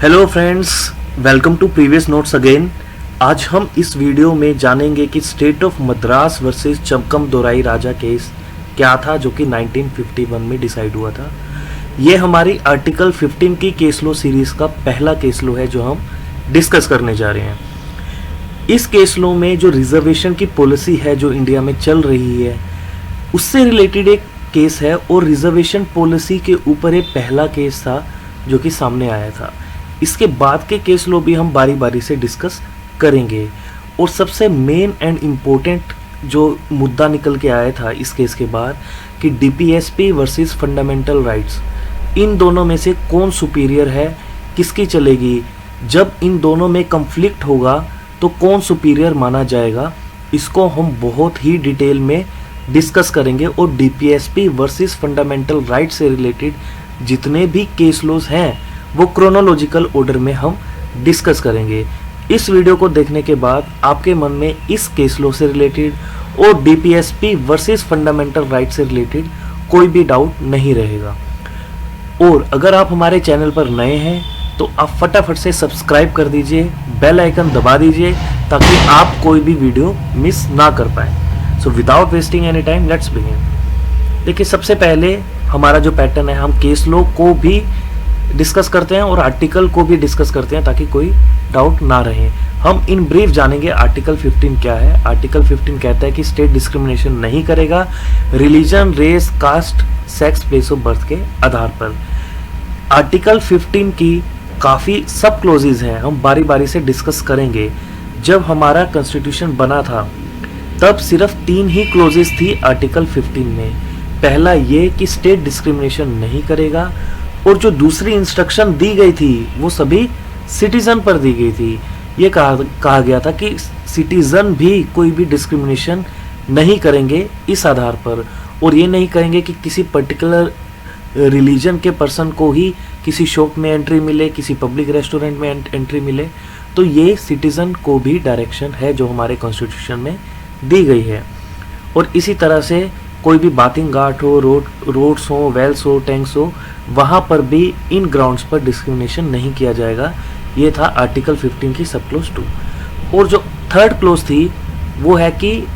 Hello friends, welcome to previous notes again. आज हम इस वीडियो में जानेंगे कि state of Madras versus Champakam Dorairajan case क्या था जो कि 1951 में डिसाइड हुआ था। ये हमारी आर्टिकल 15 की केस लो सीरीज का पहला केस लो है जो हम डिस्कस करने जा रहे हैं। इस केस लो में जो रिजर्वेशन की पॉलिसी है जो इंडिया में चल रही है उससे रिलेटेड एक केस है और रिजर्वेशन पॉलिसी के ऊपर एक पहला केस था जो कि सामने आया था। इसके बाद के केस लो भी हम बारी बारी से डिस्कस करेंगे और सबसे मेन एंड इम्पोर्टेंट जो मुद्दा निकल के आया था इस केस के बाद कि डीपीएसपी वर्सेस फंडामेंटल राइट्स, इन दोनों में से कौन सुपीरियर है, किसकी चलेगी, जब इन दोनों में कन्फ्लिक्ट होगा तो कौन सुपीरियर माना जाएगा, इसको हम बहुत ही डिटेल में डिस्कस करेंगे। और डीपीएसपी वर्सेस फंडामेंटल राइट्स से रिलेटेड जितने भी केस लॉज हैं वो क्रोनोलॉजिकल ऑर्डर में हम डिस्कस करेंगे। इस वीडियो को देखने के बाद आपके मन में इस केस लॉ से रिलेटेड और डीपीएसपी वर्सेस फंडामेंटल राइट से रिलेटेड कोई भी डाउट नहीं रहेगा। और अगर आप हमारे चैनल पर नए हैं तो आप फटाफट से सब्सक्राइब कर दीजिए, बेल आइकन दबा दीजिए ताकि आप कोई भी वीडियो मिस ना कर पाए। So without wasting any time let's begin. देखिए, सबसे पहले हमारा जो पैटर्न है, हम केस लॉ को भी डिस्कस करते हैं और आर्टिकल को भी डिस्कस करते हैं ताकि कोई डाउट ना रहे। हम इन ब्रीफ जानेंगे आर्टिकल 15 क्या है। आर्टिकल 15 कहता है कि स्टेट डिस्क्रिमिनेशन नहीं करेगा religion, race, caste, sex, place of birth के आधार पर। आर्टिकल 15 की काफ़ी सब क्लोजेज हैं, हम बारी बारी से डिस्कस करेंगे। जब हमारा कॉन्स्टिट्यूशन बना था तब सिर्फ 3 ही क्लोजेज थी आर्टिकल 15 में। पहला ये कि स्टेट डिस्क्रिमिनेशन नहीं करेगा, और जो दूसरी इंस्ट्रक्शन दी गई थी वो सभी सिटीजन पर दी गई थी। ये कहा गया था कि सिटीजन भी कोई भी डिस्क्रिमिनेशन नहीं करेंगे इस आधार पर, और ये नहीं करेंगे कि किसी पर्टिकुलर रिलीजन के पर्सन को ही किसी शॉप में एंट्री मिले, किसी पब्लिक रेस्टोरेंट में एंट्री मिले। तो ये सिटीजन को भी डायरेक्शन है जो हमारे कॉन्स्टिट्यूशन में दी गई है। और इसी तरह से कोई भी बाथिंग घाट हो, रोड्स हो, वेल्स हो, टैंक्स हो, वहाँ पर भी इन ग्राउंड्स पर डिस्क्रिमिनेशन नहीं किया जाएगा। ये था आर्टिकल 15 की सब क्लोज 2। और जो थर्ड क्लोज थी वो है कि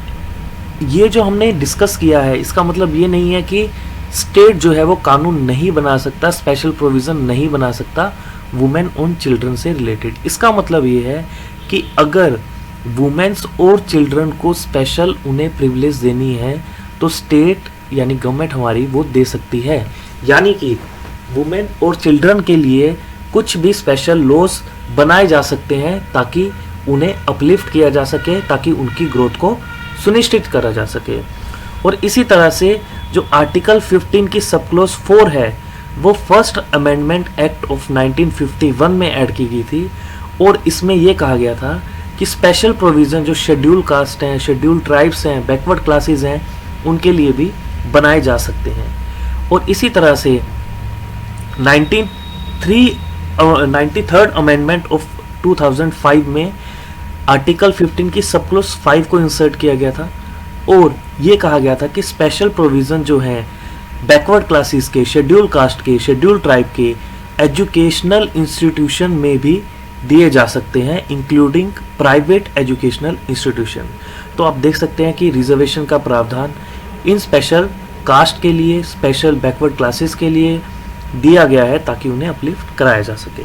ये जो हमने डिस्कस किया है इसका मतलब ये नहीं है कि स्टेट जो है वो कानून नहीं बना सकता, स्पेशल प्रोविज़न नहीं बना सकता वुमेन और चिल्ड्रन से रिलेटेड। इसका मतलब ये है कि अगर वुमेन्स और चिल्ड्रन को स्पेशल उन्हें प्रिविलेज देनी है तो स्टेट यानी गवर्नमेंट हमारी वो दे सकती है। यानी कि वुमेन और चिल्ड्रन के लिए कुछ भी स्पेशल लॉस बनाए जा सकते हैं ताकि उन्हें अपलिफ्ट किया जा सके, ताकि उनकी ग्रोथ को सुनिश्चित करा जा सके। और इसी तरह से जो आर्टिकल 15 की सब क्लोज 4 है वो फर्स्ट अमेंडमेंट एक्ट ऑफ 1951 में ऐड की गई थी। और इसमें यह कहा गया था कि स्पेशल प्रोविज़न जो शेड्यूल कास्ट हैं, शेड्यूल ट्राइब्स हैं, बैकवर्ड क्लासेस हैं, उनके लिए भी बनाए जा सकते हैं। और इसी तरह से 93rd अमेंडमेंट ऑफ 2005 में आर्टिकल 15 की सब क्लोज 5 को इंसर्ट किया गया था। और ये कहा गया था कि स्पेशल प्रोविज़न जो है बैकवर्ड क्लासेस के, शेड्यूल कास्ट के, शेड्यूल ट्राइब के एजुकेशनल इंस्टीट्यूशन में भी दिए जा सकते हैं, इंक्लूडिंग प्राइवेट एजुकेशनल इंस्टीट्यूशन। तो आप देख सकते हैं कि रिजर्वेशन का प्रावधान इन स्पेशल कास्ट के लिए, स्पेशल बैकवर्ड क्लासेस के लिए दिया गया है ताकि उन्हें अपलिफ्ट कराया जा सके।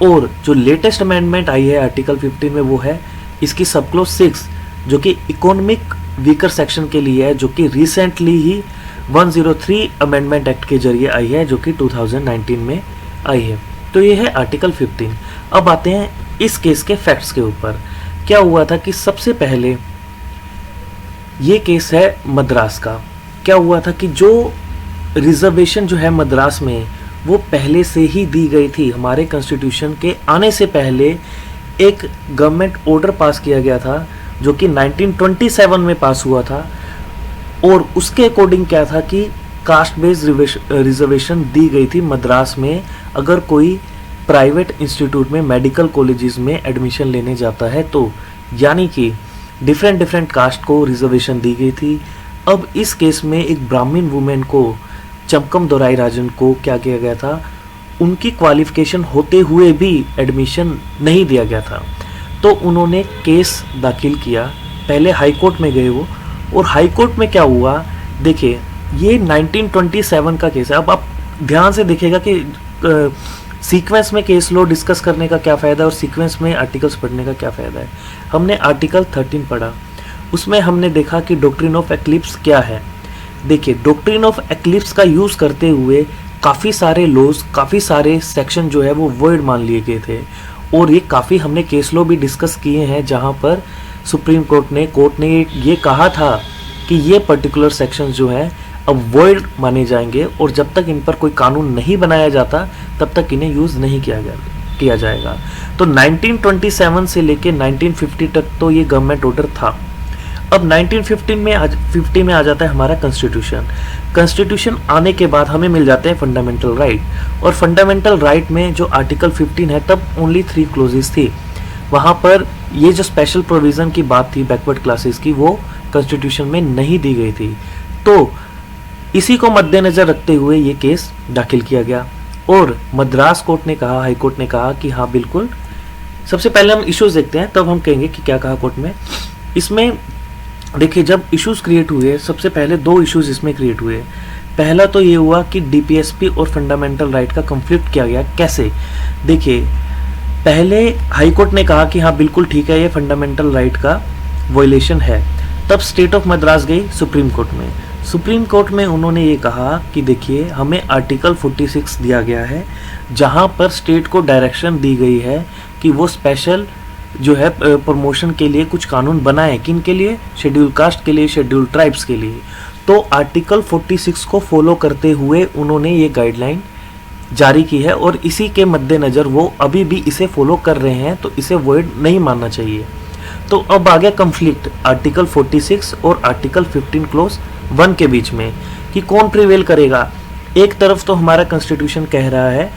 और जो लेटेस्ट अमेंडमेंट आई है आर्टिकल 15 में वो है इसकी सब क्लोज 6 जो कि इकोनॉमिक वीकर सेक्शन के लिए है, जो कि रिसेंटली ही 103 अमेंडमेंट एक्ट के जरिए आई है जो कि 2019 में आई है। तो ये है आर्टिकल 15। अब आते हैं इस केस के फैक्ट्स के ऊपर। क्या हुआ था कि सबसे पहले ये केस है मद्रास का। क्या हुआ था कि जो रिजर्वेशन जो है मद्रास में वो पहले से ही दी गई थी। हमारे कॉन्स्टिट्यूशन के आने से पहले एक गवर्नमेंट ऑर्डर पास किया गया था जो कि 1927 में पास हुआ था। और उसके अकॉर्डिंग क्या था कि कास्ट बेस्ड रिजर्वेशन दी गई थी मद्रास में अगर कोई प्राइवेट इंस्टीट्यूट में, मेडिकल कॉलेजेस में एडमिशन लेने जाता है तो। यानी कि डिफरेंट कास्ट को रिजर्वेशन दी गई थी। अब इस केस में एक ब्राह्मण वुमेन को, चमकम दोराई राजन को क्या किया गया था, उनकी क्वालिफिकेशन होते हुए भी एडमिशन नहीं दिया गया था। तो उन्होंने केस दाखिल किया, पहले हाई कोर्ट में गए वो, और हाई कोर्ट में क्या हुआ, देखिए ये 1927 का केस है। अब आप ध्यान से देखिएगा कि सीक्वेंस में केस लॉ डिस्कस करने का क्या फ़ायदा है और सीक्वेंस में आर्टिकल्स पढ़ने का क्या फ़ायदा है। हमने आर्टिकल 13 पढ़ा, उसमें हमने देखा कि डॉक्ट्रिन ऑफ एक्लिप्स क्या है। देखिए डॉक्ट्रिन ऑफ एक्लिप्स का यूज़ करते हुए काफ़ी सारे लॉज, काफ़ी सारे सेक्शन जो है वो वॉइड मान लिए गए थे, और ये काफ़ी हमने केस लॉ भी डिस्कस किए हैं जहाँ पर सुप्रीम कोर्ट ने ये कहा था कि ये पर्टिकुलर सेक्शंस जो हैं अब वॉइड माने जाएंगे, और जब तक इन पर कोई कानून नहीं बनाया जाता तब तक इन्हें यूज़ नहीं किया जाएगा। तो 1927 से लेके 1950 तक तो ये गवर्नमेंट ऑर्डर था। अब 1950 में आ जाता है हमारा कॉन्स्टिट्यूशन आने के बाद हमें मिल जाते हैं फंडामेंटल राइट, और फंडामेंटल राइट में जो आर्टिकल 15 है तब ओनली 3 क्लोजेस थी। वहाँ पर ये जो स्पेशल प्रोविज़न की बात थी बैकवर्ड क्लासेस की, वो कॉन्स्टिट्यूशन में नहीं दी गई थी। तो इसी को मद्देनज़र रखते हुए ये केस दाखिल किया गया, और मद्रास कोर्ट ने कहा, हाई कोर्ट ने कहा कि हाँ बिल्कुल। सबसे पहले हम इश्यूज देखते हैं, तब हम कहेंगे कि क्या कहा कोर्ट में। इसमें देखिए जब इश्यूज क्रिएट हुए, सबसे पहले 2 इश्यूज इसमें क्रिएट हुए। पहला तो ये हुआ कि डीपीएसपी और फंडामेंटल राइट का कंफ्लिक्ट किया गया। कैसे? देखिए पहले हाई कोर्ट ने कहा कि हाँ बिल्कुल ठीक है, ये फंडामेंटल राइट का वायलेशन है। तब स्टेट ऑफ मद्रास गई सुप्रीम कोर्ट में। सुप्रीम कोर्ट में उन्होंने ये कहा कि देखिए हमें आर्टिकल 46 दिया गया है, जहाँ पर स्टेट को डायरेक्शन दी गई है कि वो स्पेशल जो है प्रमोशन के लिए कुछ कानून बनाए। किन के लिए? शेड्यूल कास्ट के लिए, शेड्यूल ट्राइब्स के लिए। तो आर्टिकल 46 को फॉलो करते हुए उन्होंने ये गाइडलाइन जारी की है, और इसी के मद्देनज़र वो अभी भी इसे फॉलो कर रहे हैं, तो इसे वॉइड नहीं मानना चाहिए। तो अब आ गया कंफ्लिक्ट आर्टिकल 46 और आर्टिकल 15 क्लोज 1 के बीच में कि कौन प्रिवेल करेगा। एक तरफ तो हमारा कॉन्स्टिट्यूशन कह रहा है,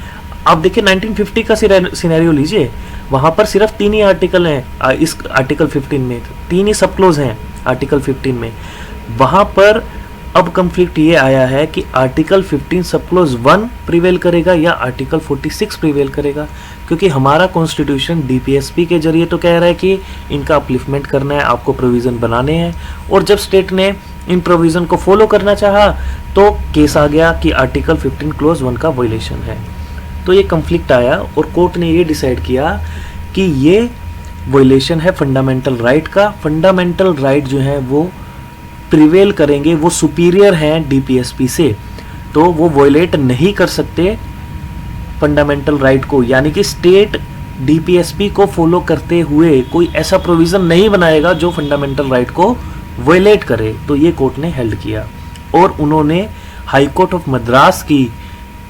आप देखिए 1950 का सिनेरियो लीजिए, वहाँ पर सिर्फ 3 ही आर्टिकल हैं इस आर्टिकल 15 में, 3 ही सब क्लोज हैं आर्टिकल 15 में। वहाँ पर अब कंफ्लिक्ट ये आया है कि आर्टिकल 15 सब क्लोज 1 प्रिवेल करेगा या आर्टिकल 46 प्रिवेल करेगा, क्योंकि हमारा कॉन्स्टिट्यूशन डीपीएसपी के जरिए तो कह रहा है कि इनका अपलिफ्टमेंट करना है, आपको प्रोविज़न बनाने हैं, और जब स्टेट ने इन प्रोविज़न को फॉलो करना चाहा तो केस आ गया कि आर्टिकल 15 क्लोज 1 का वायलेशन है। तो ये कंफ्लिक्ट आया और कोर्ट ने ये डिसाइड किया कि ये वायलेशन है फंडामेंटल राइट का। फंडामेंटल राइट जो है वो प्रिवेल करेंगे, वो सुपीरियर हैं डीपीएसपी से, तो वो वायलेट नहीं कर सकते फंडामेंटल राइट को। यानी कि स्टेट डीपीएसपी को फॉलो करते हुए कोई ऐसा प्रोविज़न नहीं बनाएगा जो फंडामेंटल राइट को वायलेट करे। तो ये कोर्ट ने हेल्ड किया, और उन्होंने हाई कोर्ट ऑफ मद्रास की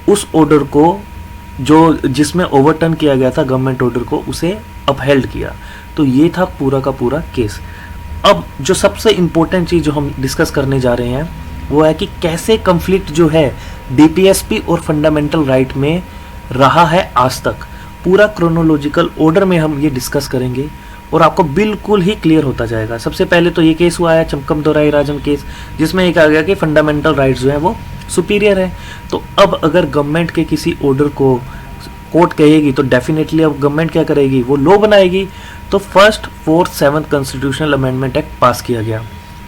उस ऑर्डर को जो जिसमें ओवरटर्न किया गया था गवर्नमेंट ऑर्डर को, उसे अपहेल्ड किया। तो ये था पूरा का पूरा केस। अब जो सबसे इम्पोर्टेंट चीज़ जो हम डिस्कस करने जा रहे हैं वो है कि कैसे कंफ्लिक्ट जो है डीपीएसपी और फंडामेंटल राइट में रहा है आज तक। पूरा क्रोनोलॉजिकल ऑर्डर में हम ये डिस्कस करेंगे और आपको बिल्कुल ही क्लियर होता जाएगा। सबसे पहले तो ये केस हुआ है चमकम दोराई राजन केस, जिसमें ये कहा गया कि फंडामेंटल राइट्स जो है वो सुपीरियर है। तो अब अगर गवर्नमेंट के किसी ऑर्डर को कोर्ट कहेगी तो डेफिनेटली अब गवर्नमेंट क्या करेगी, वो लॉ बनाएगी। तो first, fourth, seventh constitutional amendment act पास किया गया,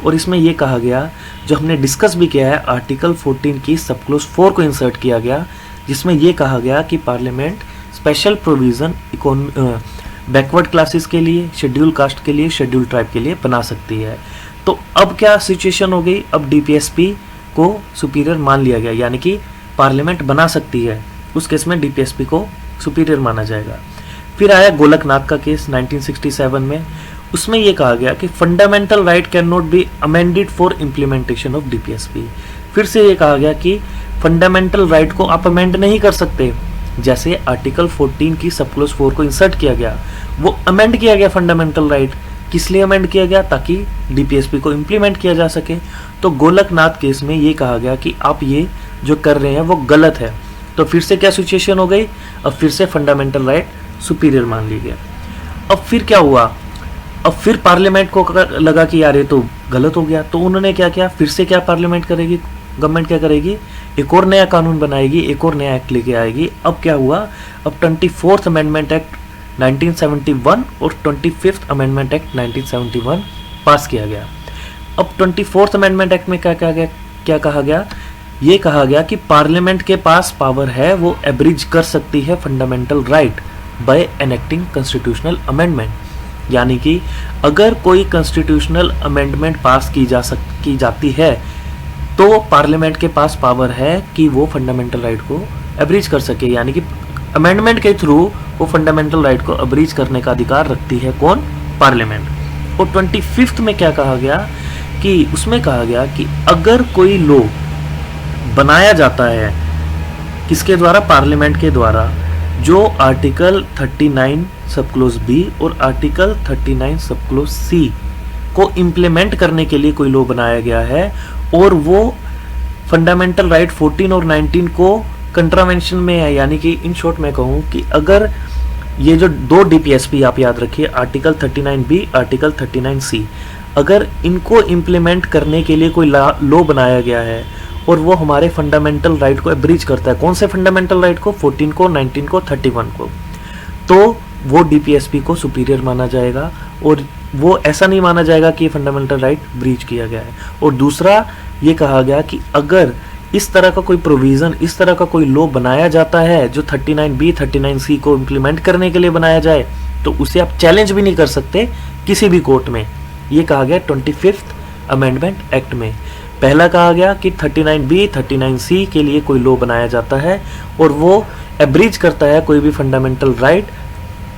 और इसमें यह कहा गया, जो हमने डिस्कस भी किया है, आर्टिकल 14 की सब क्लोज 4 को इंसर्ट किया गया, जिसमें यह कहा गया कि parliament special provision backward classes के लिए, शेड्यूल कास्ट के लिए, शेड्यूल ट्राइब के लिए बना सकती है। तो अब क्या सिचुएशन हो गई, अब डीपीएसपी को सुपीरियर मान लिया गया, यानी कि पार्लियामेंट बना सकती है, उस केस में डीपीएसपी को सुपीरियर माना जाएगा। फिर आया गोलकनाथ का केस 1967 में, उसमें यह कहा गया कि fundamental right can not be amended for implementation of DPSP. फिर से ये कहा गया कि फंडामेंटल राइट को आप अमेंड नहीं कर सकते। जैसे आर्टिकल 14 की सब क्लोज 4 को इंसर्ट किया गया, वो अमेंड किया गया फंडामेंटल राइट, किस लिए अमेंड किया गया, ताकि डीपीएसपी को इम्प्लीमेंट किया जा सके। तो गोलकनाथ केस में ये कहा गया कि आप ये जो कर रहे हैं वो गलत है। तो फिर से क्या सिचुएशन हो गई, अब फिर से फंडामेंटल राइट सुपीरियर मान ली गया। अब फिर क्या हुआ, अब फिर पार्लियामेंट को लगा कि यार ये तो गलत हो गया, तो उन्होंने क्या किया, फिर से क्या पार्लियामेंट करेगी, गवर्नमेंट क्या करेगी एक और नया कानून बनाएगी, एक और नया एक्ट लेके आएगी। अब क्या हुआ, अब 24th अमेंडमेंट एक्ट 1971 और 25th अमेंडमेंट एक्ट 1971 पास किया गया। अब 24th अमेंडमेंट एक्ट में क्या कहा गया, ये कहा गया कि पार्लियामेंट के पास पावर है, वो एब्रिज कर सकती है fundamental right by enacting constitutional amendment. यानी कि अगर कोई कॉन्स्टिट्यूशनल अमेंडमेंट पास की जाती है तो पार्लियामेंट के पास पावर है कि वो फंडामेंटल राइट को एब्रिज कर सके। यानी कि अमेंडमेंट के थ्रू वो फंडामेंटल राइट को एब्रिज करने का अधिकार रखती है कौन, पार्लियामेंट। और 25th में क्या कहा गया कि उसमें कहा गया कि अगर कोई लॉ बनाया जाता है किसके द्वारा, पार्लियामेंट के द्वारा, जो आर्टिकल 39 सब क्लोज बी और आर्टिकल 39 सब क्लोज सी को इम्प्लीमेंट करने के लिए कोई लॉ बनाया गया है और वो फंडामेंटल राइट 14 और 19 को कंट्रावेंशन में है। यानी कि इन शॉर्ट में कहूँ कि अगर ये जो दो डीपीएसपी आप याद रखिए, आर्टिकल 39 बी, आर्टिकल 39 सी, अगर इनको इम्प्लीमेंट करने के लिए कोई लॉ बनाया गया है और वो हमारे फंडामेंटल राइट को एब्रीच करता है, कौन से फंडामेंटल राइट को, 14 को, 19 को, 31 को, तो वो डीपीएसपी को सुपीरियर माना जाएगा और वो ऐसा नहीं माना जाएगा कि ये फंडामेंटल राइट ब्रीच किया गया है। और दूसरा ये कहा गया कि अगर इस तरह का कोई प्रोविज़न, इस तरह का कोई लॉ बनाया जाता है जो 39B 39C को इम्प्लीमेंट करने के लिए बनाया जाए, तो उसे आप चैलेंज भी नहीं कर सकते किसी भी कोर्ट में। ये कहा गया 25th अमेंडमेंट एक्ट में। पहला कहा गया कि 39B 39C के लिए कोई लॉ बनाया जाता है और वो एब्रीज करता है कोई भी fundamental right,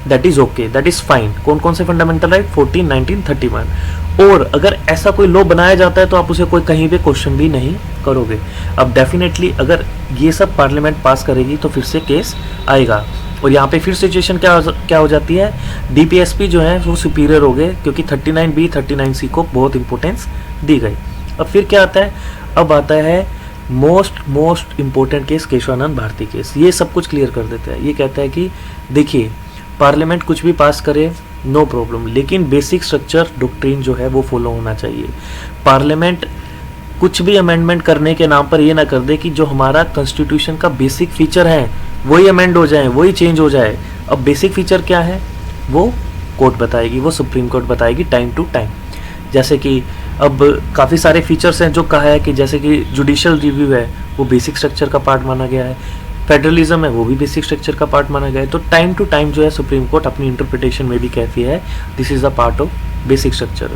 that is okay, that is fine. कौन कौन से फंडामेंटल राइट, 14, 19, 31। और अगर ऐसा कोई लॉ बनाया जाता है तो आप उसे कोई कहीं पे क्वेश्चन भी नहीं करोगे। अब डेफिनेटली अगर ये सब पार्लियामेंट पास करेगी तो फिर से केस आएगा और यहाँ पे फिर सिचुएशन क्या हो जाती है, डीपीएसपी जो है वो सुपीरियर हो गए क्योंकि 39B 39C को बहुत इंपॉर्टेंस दी गई। अब फिर क्या आता है, अब आता है most important case, Kesavananda Bharati case. ये सब कुछ क्लियर कर देता है। ये कहता है कि देखिए पार्लियामेंट कुछ भी पास करे नो प्रॉब्लम, लेकिन बेसिक स्ट्रक्चर डॉक्ट्रिन जो है वो फॉलो होना चाहिए। पार्लियामेंट कुछ भी अमेंडमेंट करने के नाम पर ये ना कर दे कि जो हमारा कॉन्स्टिट्यूशन का बेसिक फीचर है वही अमेंड हो जाए, वही चेंज हो जाए। अब बेसिक फीचर क्या है वो कोर्ट बताएगी, वो सुप्रीम कोर्ट बताएगी टाइम टू टाइम। जैसे कि अब काफ़ी सारे फीचर्स हैं जो कहा है कि जैसे कि जुडिशियल रिव्यू है वो बेसिक स्ट्रक्चर का पार्ट माना गया है, फेडरलिज्म है वो भी बेसिक स्ट्रक्चर का पार्ट माना गया है। तो टाइम टू टाइम जो है सुप्रीम कोर्ट अपनी इंटरप्रिटेशन में भी कहती है this is a part of basic structure.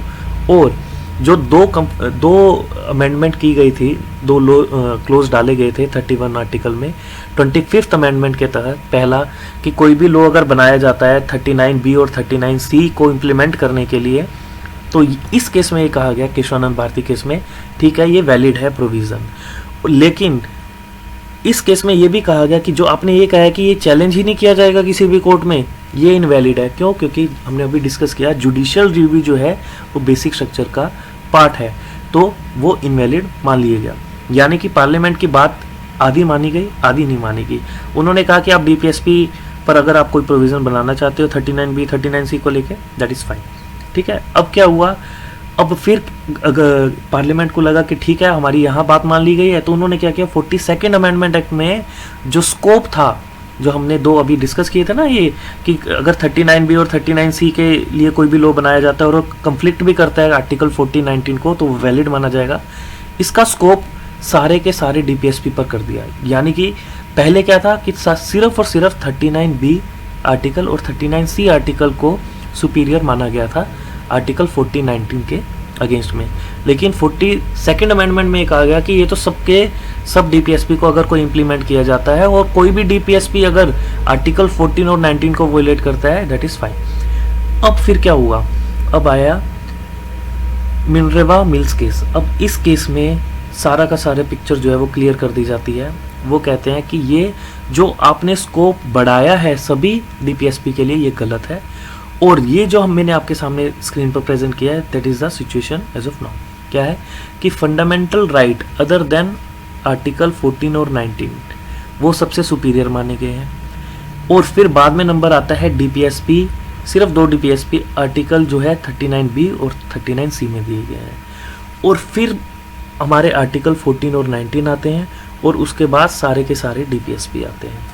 और जो दो अमेंडमेंट की गई थी, दो क्लोज डाले गए थे 31 आर्टिकल में 25th अमेंडमेंट के तहत, पहला कि कोई भी लॉ अगर बनाया जाता है 39B और 39C को इम्प्लीमेंट करने के लिए, तो इस केस में ये कहा गया केशवानंद भारती केस में, ठीक है ये वैलिड है प्रोविज़न। लेकिन इस केस में ये भी कहा गया कि जो आपने ये कहा है कि ये चैलेंज ही नहीं किया जाएगा किसी भी कोर्ट में, ये इनवैलिड है। क्यों? क्योंकि हमने अभी डिस्कस किया जुडिशियल रिव्यू जो है वो बेसिक स्ट्रक्चर का पार्ट है, तो वो इनवैलिड मान लिया गया। यानी कि पार्लियामेंट की बात आधी मानी गई, आधी नहीं मानी गई। उन्होंने कहा कि आप डीपीएसपी पर अगर आप कोई प्रोविज़न बनाना चाहते हो 39B 39C को लेके, दैट इज़ फाइन, ठीक है। अब क्या हुआ, अब फिर अगर पार्लियामेंट को लगा कि ठीक है हमारी यहाँ बात मान ली गई है, तो उन्होंने क्या किया 42nd अमेंडमेंट एक्ट में जो स्कोप था, जो हमने दो अभी डिस्कस किए थे ना, ये कि अगर 39B और 39C के लिए कोई भी लॉ बनाया जाता है और वो कंफ्लिक्ट भी करता है आर्टिकल 14, 19 को, तो वैलिड माना जाएगा। इसका स्कोप सारे के सारे डीपीएसपी पर कर दिया। यानी कि पहले क्या था कि सिर्फ और सिर्फ 39B आर्टिकल और 39C आर्टिकल को सुपीरियर माना गया था आर्टिकल 14, 19 के अगेंस्ट में। लेकिन 42nd अमेंडमेंट में कहा गया कि ये तो सब डीपीएसपी को अगर कोई इंप्लीमेंट किया जाता है और कोई भी डीपीएसपी अगर आर्टिकल 14 और 19 को वायलेट करता है, दैट इज फाइन। अब फिर क्या हुआ, अब आया मिनरेवा मिल्स केस। अब इस केस में सारा का सारा पिक्चर जो है वो क्लियर कर दी जाती है। वो कहते हैं कि ये जो आपने स्कोप बढ़ाया है सभी डीपीएसपी के लिए, ये गलत है। और ये जो मैंने आपके सामने स्क्रीन पर प्रेजेंट किया है, that is the situation as of now. क्या है कि fundamental right other than article 14 और 19 वो सबसे सुपीरियर माने गए हैं। और फिर बाद में नंबर आता है डीपीएसपी, सिर्फ दो डीपीएसपी आर्टिकल जो है 39B और 39C में दिए गए हैं। और फिर हमारे आर्टिकल 14 और 19 आते हैं और उसके बाद सारे के सारे डीपीएसपी आते हैं।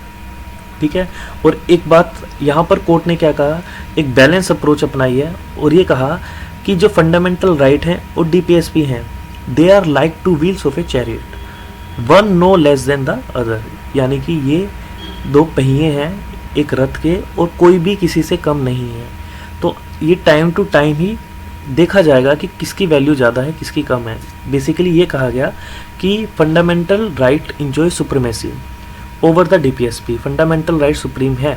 ठीक है, और एक बात यहाँ पर कोर्ट ने क्या कहा, एक बैलेंस अप्रोच अपनाई है और ये कहा कि जो फंडामेंटल राइट हैं और डीपीएसपी हैं, they are like two wheels of a chariot, one no less than the other, यानी कि ये दो पहिए हैं एक रथ के और कोई भी किसी से कम नहीं है। तो ये टाइम टू टाइम ही देखा जाएगा कि किसकी वैल्यू ज़्यादा है किसकी कम है। बेसिकली ये कहा गया कि fundamental right enjoy supremacy over the DPSP, fundamental right supreme है।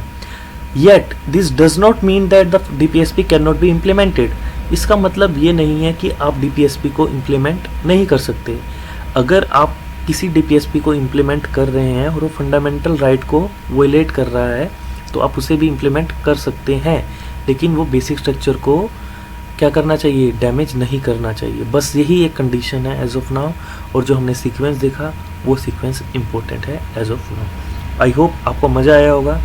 Yet this does not mean that the DPSP can not be implemented. इसका मतलब ये नहीं है कि आप डीपीएसपी को इम्प्लीमेंट नहीं कर सकते। अगर आप किसी डीपीएसपी को इम्प्लीमेंट कर रहे हैं और वो फंडामेंटल राइट को वोलेट कर रहा है तो आप उसे भी इम्प्लीमेंट कर सकते हैं, लेकिन वो बेसिक स्ट्रक्चर को क्या करना चाहिए, डैमेज नहीं करना चाहिए। बस यही एक कंडीशन है एज ऑफ नाउ, और जो हमने सीक्वेंस देखा वो सीक्वेंस इम्पोर्टेंट है as of now. I hope आपको मज़ा आया होगा,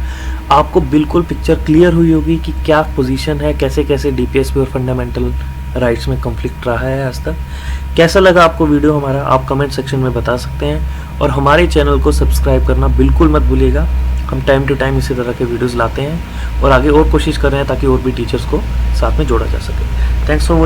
आपको बिल्कुल पिक्चर क्लियर हुई होगी कि क्या पोजीशन है, कैसे कैसे डीपीएसपी और फंडामेंटल राइट्स में कॉन्फ्लिक्ट रहा है आज तक। कैसा लगा आपको वीडियो हमारा, आप कमेंट सेक्शन में बता सकते हैं, और हमारे चैनल को सब्सक्राइब करना बिल्कुल मत भूलिएगा। हम टाइम टू टाइम इसी तरह के वीडियोस लाते हैं और आगे और कोशिश कर रहे हैं ताकि और भी टीचर्स को साथ में जोड़ा जा सके। Thanks for watching.